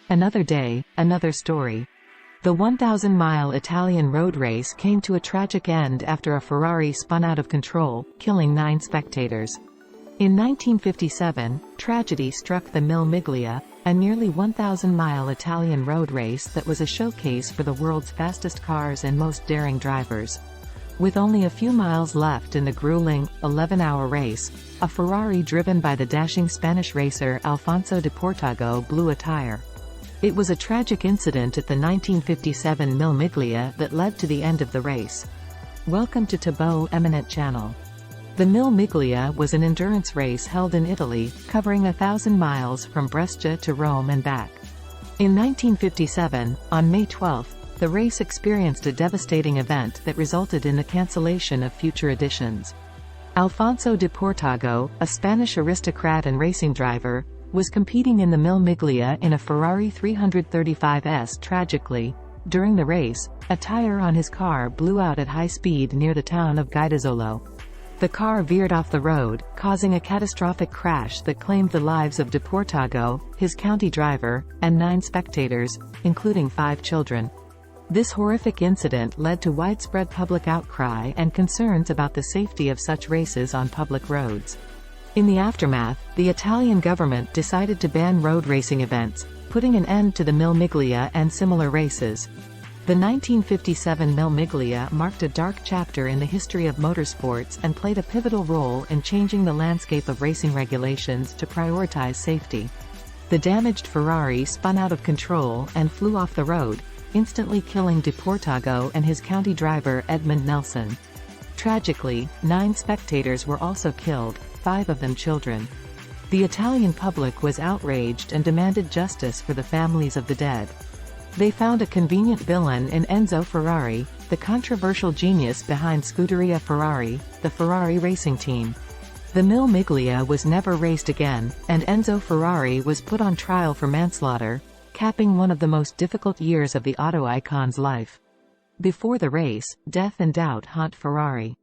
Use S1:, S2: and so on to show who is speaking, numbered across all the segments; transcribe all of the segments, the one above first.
S1: Another day, another story. The 1,000-mile Italian road race came to a tragic end after a Ferrari spun out of control, killing 9 spectators. In 1957, tragedy struck the Mille Miglia, a nearly 1,000-mile Italian road race that was a showcase for the world's fastest cars and most daring drivers. With only a few miles left in the grueling, 11-hour race, a Ferrari driven by the dashing Spanish racer Alfonso de Portago blew a tire. It was a tragic incident at the 1957 Mille Miglia that led to the end of the race. Welcome to Tableau Eminent Channel. The Mille Miglia was an endurance race held in Italy, covering 1,000 miles from Brescia to Rome and back. In 1957, on May 12, the race experienced a devastating event that resulted in the cancellation of future editions. Alfonso de Portago, a Spanish aristocrat and racing driver, was competing in the Mille Miglia in a Ferrari 335S. Tragically, during the race, a tire on his car blew out at high speed near the town of Guidizzolo. The car veered off the road, causing a catastrophic crash that claimed the lives of de Portago, his county driver, and 9 spectators, including 5 children. This horrific incident led to widespread public outcry and concerns about the safety of such races on public roads. In the aftermath, the Italian government decided to ban road racing events, putting an end to the Mille Miglia and similar races. The 1957 Mille Miglia marked a dark chapter in the history of motorsports and played a pivotal role in changing the landscape of racing regulations to prioritize safety. The damaged Ferrari spun out of control and flew off the road, instantly killing de Portago and his county driver Edmund Nelson. Tragically, 9 spectators were also killed, 5 of them children. The Italian public was outraged and demanded justice for the families of the dead. They found a convenient villain in Enzo Ferrari, the controversial genius behind Scuderia Ferrari, the Ferrari racing team. The Mille Miglia was never raced again, and Enzo Ferrari was put on trial for manslaughter, capping one of the most difficult years of the auto icon's life. Before the race, death and doubt haunt Ferrari.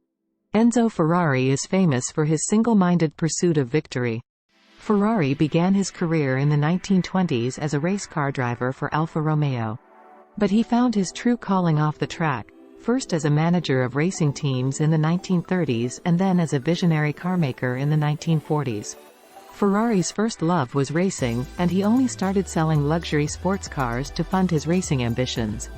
S1: Enzo Ferrari is famous for his single-minded pursuit of victory. Ferrari began his career in the 1920s as a race car driver for Alfa Romeo. But he found his true calling off the track, first as a manager of racing teams in the 1930s and then as a visionary carmaker in the 1940s. Ferrari's first love was racing, and he only started selling luxury sports cars to fund his racing ambitions.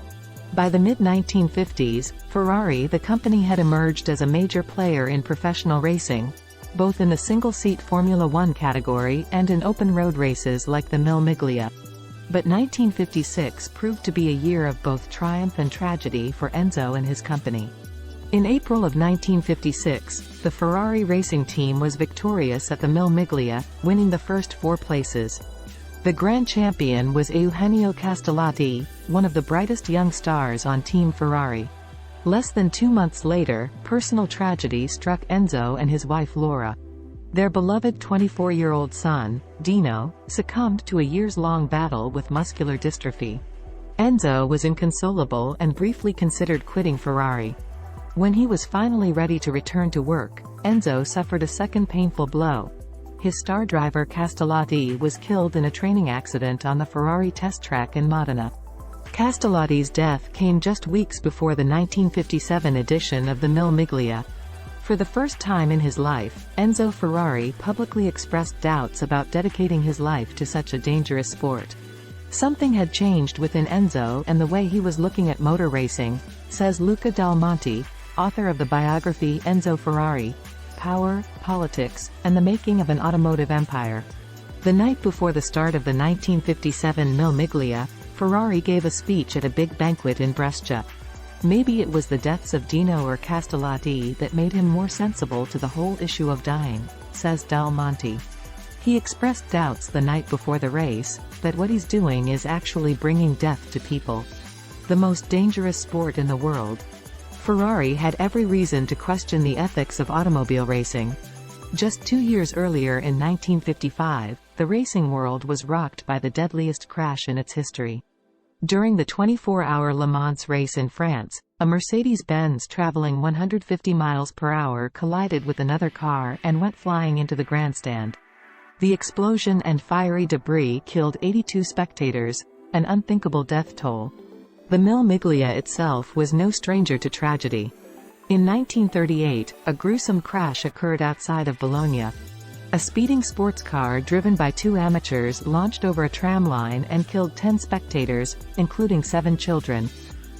S1: By the mid-1950s, Ferrari the company had emerged as a major player in professional racing, both in the single-seat Formula One category and in open road races like the Mille Miglia. But 1956 proved to be a year of both triumph and tragedy for Enzo and his company. In April of 1956, the Ferrari racing team was victorious at the Mille Miglia, winning the first 4 places. The grand champion was Eugenio Castellotti, one of the brightest young stars on Team Ferrari. Less than 2 months later, personal tragedy struck Enzo and his wife Laura. Their beloved 24-year-old son, Dino, succumbed to a years-long battle with muscular dystrophy. Enzo was inconsolable and briefly considered quitting Ferrari. When he was finally ready to return to work, Enzo suffered a second painful blow. His star driver Castellotti was killed in a training accident on the Ferrari test track in Modena. Castellotti's death came just weeks before the 1957 edition of the Mille Miglia. For the first time in his life, Enzo Ferrari publicly expressed doubts about dedicating his life to such a dangerous sport. Something had changed within Enzo and the way he was looking at motor racing, says Luca Dal Monte, author of the biography Enzo Ferrari: Power, Politics, and the Making of an Automotive Empire. The night before the start of the 1957 Mille Miglia, Ferrari gave a speech at a big banquet in Brescia. Maybe it was the deaths of Dino or Castellotti that made him more sensible to the whole issue of dying, says Dal Monte. He expressed doubts the night before the race, that what he's doing is actually bringing death to people. The most dangerous sport in the world. Ferrari had every reason to question the ethics of automobile racing. Just 2 years earlier in 1955, the racing world was rocked by the deadliest crash in its history. During the 24-hour Le Mans race in France, a Mercedes-Benz traveling 150 miles per hour collided with another car and went flying into the grandstand. The explosion and fiery debris killed 82 spectators, an unthinkable death toll. The Mille Miglia itself was no stranger to tragedy. In 1938, a gruesome crash occurred outside of Bologna. A speeding sports car driven by two amateurs launched over a tram line and killed 10 spectators, including 7 children.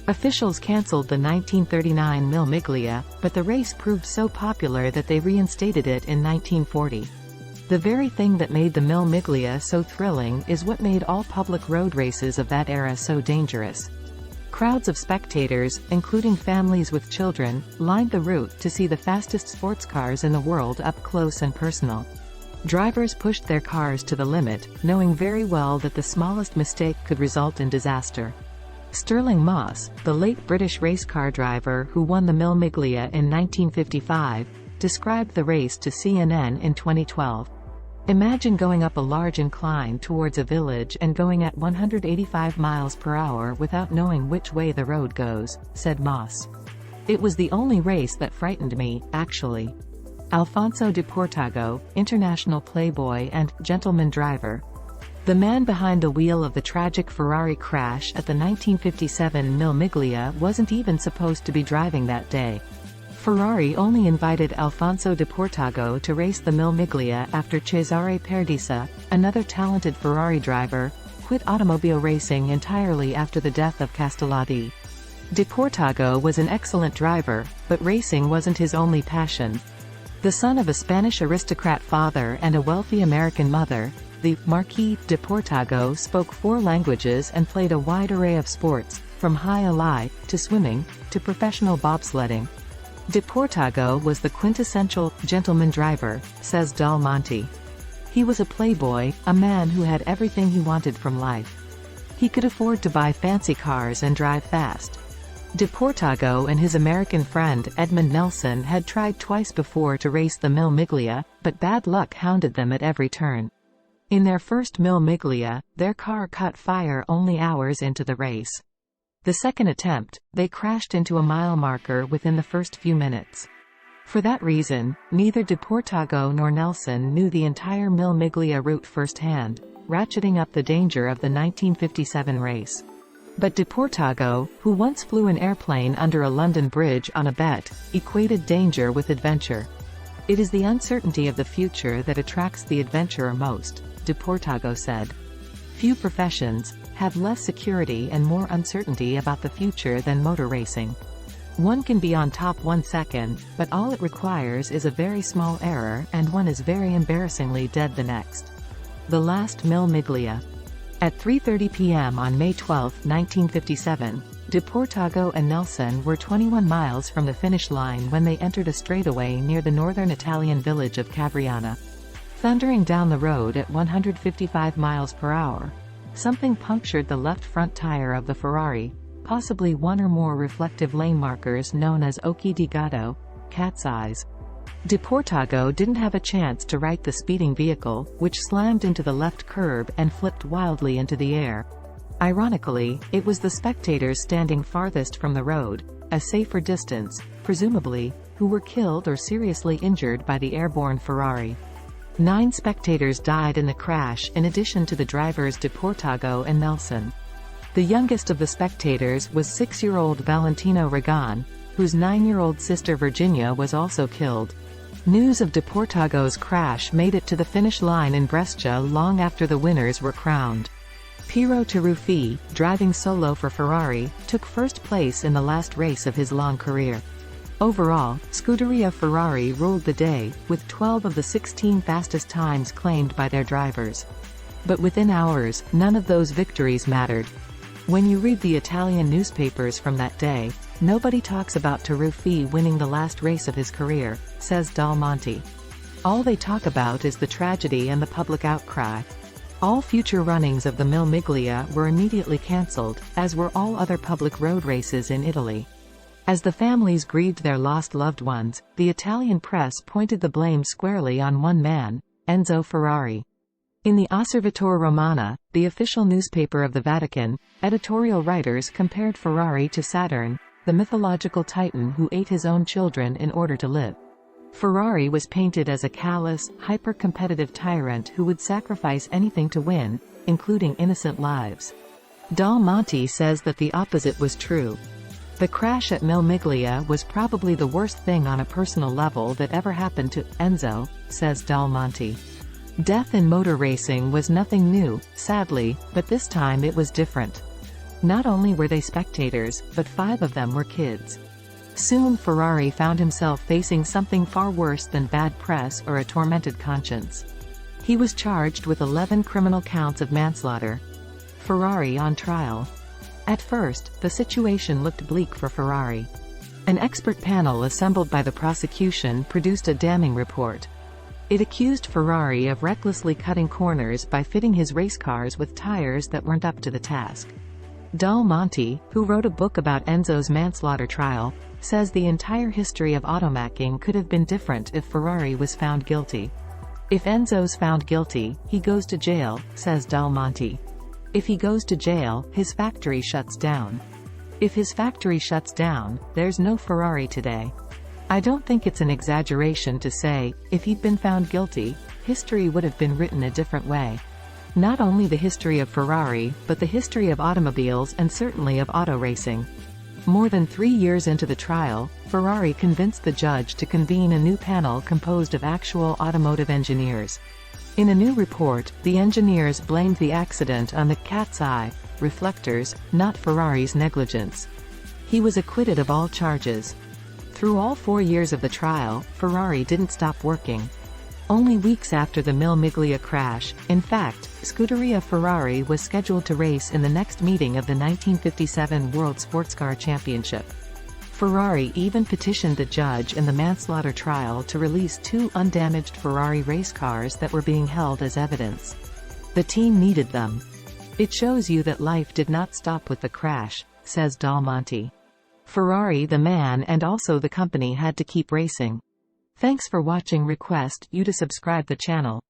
S1: Officials cancelled the 1939 Mille Miglia, but the race proved so popular that they reinstated it in 1940. The very thing that made the Mille Miglia so thrilling is what made all public road races of that era so dangerous. Crowds of spectators, including families with children, lined the route to see the fastest sports cars in the world up close and personal. Drivers pushed their cars to the limit, knowing very well that the smallest mistake could result in disaster. Stirling Moss, the late British race car driver who won the Mille Miglia in 1955, described the race to CNN in 2012. Imagine going up a large incline towards a village and going at 185 miles per hour without knowing which way the road goes, said Moss. It was the only race that frightened me, actually. Alfonso de Portago, international playboy and gentleman driver. The man behind the wheel of the tragic Ferrari crash at the 1957 Mille Miglia wasn't even supposed to be driving that day. Ferrari only invited Alfonso de Portago to race the Mille Miglia after Cesare Perdisa, another talented Ferrari driver, quit automobile racing entirely after the death of Castellati. De Portago was an excellent driver, but racing wasn't his only passion. The son of a Spanish aristocrat father and a wealthy American mother, the Marquis de Portago spoke 4 languages and played a wide array of sports, from high alai, to swimming, to professional bobsledding. De Portago was the quintessential gentleman driver, says Del Monte. He was a playboy, a man who had everything he wanted from life. He could afford to buy fancy cars and drive fast. De Portago and his American friend Edmund Nelson had tried twice before to race the Mille Miglia, but bad luck hounded them at every turn. In their first Mille Miglia, their car caught fire only hours into the race. The second attempt, they crashed into a mile marker within the first few minutes. For that reason, neither De Portago nor Nelson knew the entire Mille Miglia route firsthand, ratcheting up the danger of the 1957 race. But De Portago, who once flew an airplane under a London bridge on a bet, equated danger with adventure. It is the uncertainty of the future that attracts the adventurer most, De Portago said. Few professions have less security and more uncertainty about the future than motor racing. One can be on top 1 second, but all it requires is a very small error and one is very embarrassingly dead the next. The last Mille Miglia. At 3:30 p.m. on May 12, 1957, De Portago and Nelson were 21 miles from the finish line when they entered a straightaway near the northern Italian village of Cavriana. Thundering down the road at 155 miles per hour, something punctured the left front tire of the Ferrari, possibly one or more reflective lane markers known as occhi di gatto, cat's eyes. De Portago didn't have a chance to right the speeding vehicle, which slammed into the left curb and flipped wildly into the air. Ironically, it was the spectators standing farthest from the road, a safer distance, presumably, who were killed or seriously injured by the airborne Ferrari. 9 spectators died in the crash in addition to the drivers De Portago and Nelson. The youngest of the spectators was 6-year-old Valentino Regan, whose 9-year-old sister Virginia was also killed. News of De Portago's crash made it to the finish line in Brescia long after the winners were crowned. Piero Taruffi, driving solo for Ferrari, took first place in the last race of his long career. Overall, Scuderia Ferrari ruled the day, with 12 of the 16 fastest times claimed by their drivers. But within hours, none of those victories mattered. When you read the Italian newspapers from that day, nobody talks about Taruffi winning the last race of his career, says Del Monte. All they talk about is the tragedy and the public outcry. All future runnings of the Mille Miglia were immediately cancelled, as were all other public road races in Italy. As the families grieved their lost loved ones, the Italian press pointed the blame squarely on one man, Enzo Ferrari. In the Osservatore Romano, the official newspaper of the Vatican, editorial writers compared Ferrari to Saturn, the mythological titan who ate his own children in order to live. Ferrari was painted as a callous, hyper-competitive tyrant who would sacrifice anything to win, including innocent lives. Dal Monte says that the opposite was true. The crash at Mille Miglia was probably the worst thing on a personal level that ever happened to Enzo, says Dal Monte. Death in motor racing was nothing new, sadly, but this time it was different. Not only were they spectators, but 5 of them were kids. Soon Ferrari found himself facing something far worse than bad press or a tormented conscience. He was charged with 11 criminal counts of manslaughter. Ferrari on trial. At first, the situation looked bleak for Ferrari. An expert panel assembled by the prosecution produced a damning report. It accused Ferrari of recklessly cutting corners by fitting his race cars with tires that weren't up to the task. Dal Monte, who wrote a book about Enzo's manslaughter trial, says the entire history of automaching could have been different if Ferrari was found guilty. If Enzo's found guilty, he goes to jail, says Dal Monte. If he goes to jail, his factory shuts down. If his factory shuts down, there's no Ferrari today. I don't think it's an exaggeration to say, if he'd been found guilty, history would have been written a different way. Not only the history of Ferrari, but the history of automobiles and certainly of auto racing. More than 3 years into the trial, Ferrari convinced the judge to convene a new panel composed of actual automotive engineers. In a new report, the engineers blamed the accident on the cat's eye reflectors, not Ferrari's negligence. He was acquitted of all charges. Through all 4 years of the trial, Ferrari didn't stop working. Only weeks after the Mille Miglia crash, in fact, Scuderia Ferrari was scheduled to race in the next meeting of the 1957 World Sportscar Championship. Ferrari even petitioned the judge in the manslaughter trial to release 2 undamaged Ferrari race cars that were being held as evidence. The team needed them. It shows you that life did not stop with the crash, says Dal Monte. Ferrari the man and also the company had to keep racing. Thanks for watching. Request you to subscribe the channel.